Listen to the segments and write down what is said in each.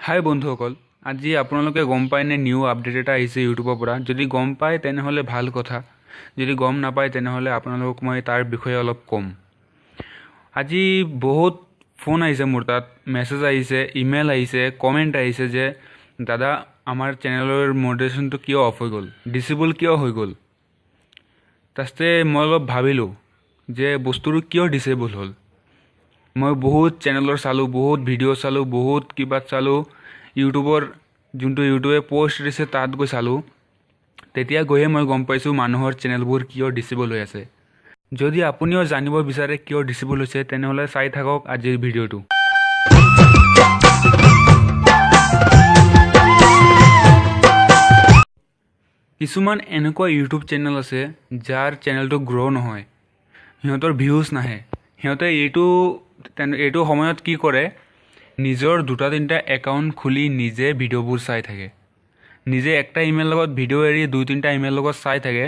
হাই বন্ধুসকল, আজি আপোনালোকে গম পায়নে নিউ আপডেট এটা আহিছে ইউটিউবৰ পৰা। যদি গম পায় তেনেহ'লে ভাল কথা, যদি গম নাপায় তেনেহ'লে আপোনালোকক মই তাৰ বিষয়ে অলপ ক'ম। আজি বহুত ফোন আহিছে মোৰ তাত, মেছেজ আহিছে, ইমেইল আহিছে, কমেণ্ট আহিছে যে দাদা আমাৰ চেনেলৰ মডাৰেশ্যনটো কিয় অফ হৈ গ'ল, ডিচেবল কিয় হৈ গ'ল। তাৰপিছতে মই অলপ ভাবিলোঁ যে বস্তুটো কিয় ডিচেবল হ'ল। মই বহুত চেনেলৰ চালোঁ, বহুত ভিডিঅ' চালোঁ, বহুত কিবা চালোঁ, ইউটিউবৰ যোনটো ইউটিউবে পষ্ট দিছে তাত গৈ চালোঁ। তেতিয়া গৈহে মই গম পাইছোঁ মানুহৰ চেনেলবোৰ কিয় ডিচেবল হৈ আছে। যদি আপুনিও জানিব বিচাৰে কিয় ডিচেবল হৈছে তেনেহ'লে চাই থাকক আজিৰ ভিডিঅ'টো। কিছুমান এনেকুৱা ইউটিউব চেনেল আছে যাৰ চেনেলটো গ্ৰ' নহয়, সিহঁতৰ ভিউজ নাহে। সিহঁতে এইটো সময়ত কি কৰে, নিজৰ 2-3টা একাউণ্ট খুলি নিজে ভিডিঅ'বোৰ চাই থাকে। নিজে একটা ইমেইল লগত ভিডিঅ' এৰি 2-3টা ইমেইল লগত চাই থাকে।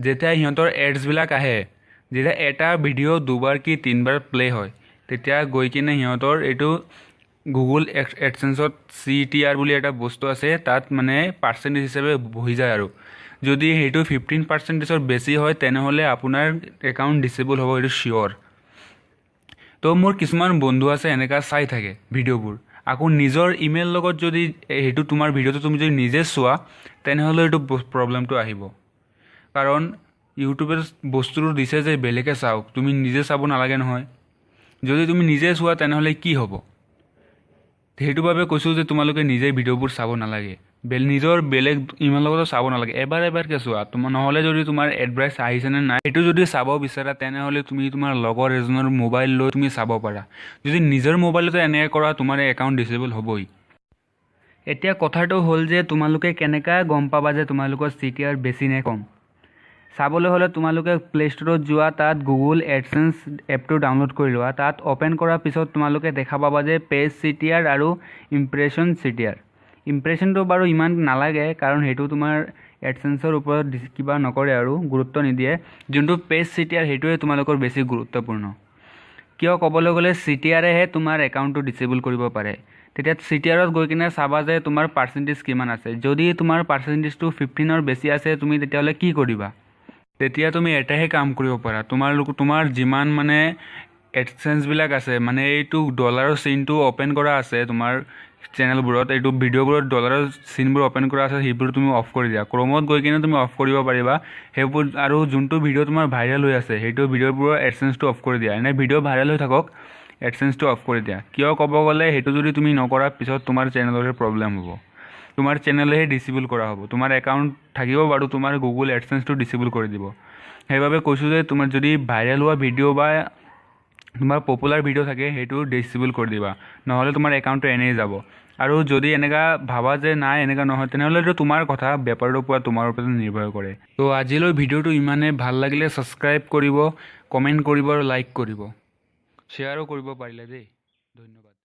যেতিয়া সিহঁতৰ এডছবিলাক আহে, যেতিয়া এটা ভিডিঅ' 2বাৰ কি 3বাৰ প্লে' হয়, তেতিয়া গৈ কিনে সিহঁতৰ এইটো গুগল এডচেন্সত CTR বুলি এটা বস্তু আছে, তাত মানে পাৰ্চেণ্টেজ হিচাপে বহি যায়। আৰু যদি সেইটো 15%ৰ বেছি হয় তেনেহ'লে আপোনাৰ একাউণ্ট ডিচেবল হ'ব, এইটো চিয়'ৰ। তো মোৰ কিছুমান বন্ধু আছে এনেকুৱা চাই থাকে ভিডিঅ'বোৰ, আকৌ নিজৰ ইমেইল লগত যদি সেইটো তোমাৰ ভিডিঅ'টো তুমি যদি নিজে চোৱা তেনেহ'লে এইটো প্ৰব্লেমটো আহিব। কাৰণ ইউটিউবে বস্তুটো দিছে যে বেলেগে চাওক, তুমি নিজে চাব নালাগে নহয়। যদি তুমি নিজে চোৱা তেনেহ'লে কি হ'ব। সেইটো বাবে কৈছোঁ যে তোমালোকে নিজে ভিডিঅ'বোৰ চাব নালাগে, নিজৰ বেলেগ ইমেইল লগতো চাব নালাগে। এবাৰকৈ চোৱা, নহ'লে যদি তোমাৰ এডভাইচ আহিছেনে নাই সেইটো যদি চাব বিচাৰা তেনেহ'লে তুমি তোমাৰ লগৰ এজনৰ মোবাইল লৈ তুমি চাব পাৰা। যদি নিজৰ মোবাইলতে এনেকৈ কৰা তোমাৰ একাউণ্ট ডিচেবল হ'বই। এতিয়া কথাটো হ'ল যে তোমালোকে কেনেকৈ গম পাবা যে তোমালোকৰ CTR বেছি নে কম। চাবলৈ হ'লে তোমালোকে প্লে' ষ্ট'ৰত যোৱা, তাত গুগল এডচেন্স এপটো ডাউনলোড কৰি লোৱা। তাত অ'পেন কৰাৰ পিছত তোমালোকে দেখা পাবা যে পেজ CTR আৰু ইমপ্ৰেশ্যন CTR। ইমপ্ৰেশ্যনটো বাৰু ইমান নালাগে, কাৰণ সেইটো তোমাৰ এডচেন্সৰ ওপৰত কিবা নকৰে আৰু গুৰুত্ব নিদিয়ে। যোনটো পেজ CTR সেইটোৱে তোমালোকৰ বেছি গুৰুত্বপূৰ্ণ। কিয় ক'বলৈ গ'লে CTRহে তোমাৰ একাউণ্টটো ডিচেবল কৰিব পাৰে। তেতিয়া CTRত গৈ কিনে চাবা যে তোমাৰ পাৰ্চেণ্টেজ কিমান আছে। যদি তোমাৰ পাৰ্চেণ্টেজটো 15ৰ বেছি আছে তুমি তেতিয়াহ'লে কি কৰিবা। তেতিয়া তুমি এটাহে কাম কৰিব পাৰা, তোমাৰ যিমান মানে এডচেন্সবিলাক আছে, মানে এইটো ডলাৰৰ চিনটো অ'পেন কৰা আছে তোমাৰ চেনেলবোৰত, এইটো ভিডিঅ'বোৰত ডলাৰৰ চিনবোৰ অ'পেন কৰা আছে, সেইবোৰ তুমি অফ কৰি দিয়া। ক্ৰমত গৈ কিনে তুমি অফ কৰিব পাৰিবা সেইবোৰ। আৰু যোনটো ভিডিঅ' তোমাৰ ভাইৰেল হৈ আছে সেইটো ভিডিঅ'বোৰৰ এডচেন্সটো অফ কৰি দিয়া। এনে ভিডিঅ' ভাইৰেল হৈ থাকক, এডচেন্সটো অফ কৰি দিয়া। কিয় ক'ব গ'লে সেইটো যদি তুমি নকৰা পিছত তোমাৰ চেনেলৰে প্ৰব্লেম হ'ব, তোমাৰ চেনেলহে ডিচেবল কৰা হ'ব। তোমাৰ একাউণ্ট থাকিব বাৰু, তোমাৰ গুগল এডচেন্সটো ডিচেবল কৰি দিব। সেইবাবে কৈছোঁ যে তোমাৰ যদি ভাইৰেল হোৱা ভিডিঅ' বা তোমাৰ পপুলাৰ ভিডিঅ' থাকে সেইটো ডিচেবল কৰি দিবা, নহ'লে তোমাৰ একাউণ্টটো এনেই যাব। আৰু যদি এনেকুৱা ভাবা যে নাই এনেকুৱা নহয় তেনেহ'লে এইটো তোমাৰ কথা, বেপাৰটোৰ পৰা তোমাৰ ওপৰত নিৰ্ভৰ কৰে। তো আজিলৈ ভিডিঅ'টো ইমানে। ভাল লাগিলে ছাবস্ক্ৰাইব কৰিব, কমেণ্ট কৰিব আৰু লাইক কৰিব, শ্বেয়াৰো কৰিব পাৰিলে দেই। ধন্যবাদ।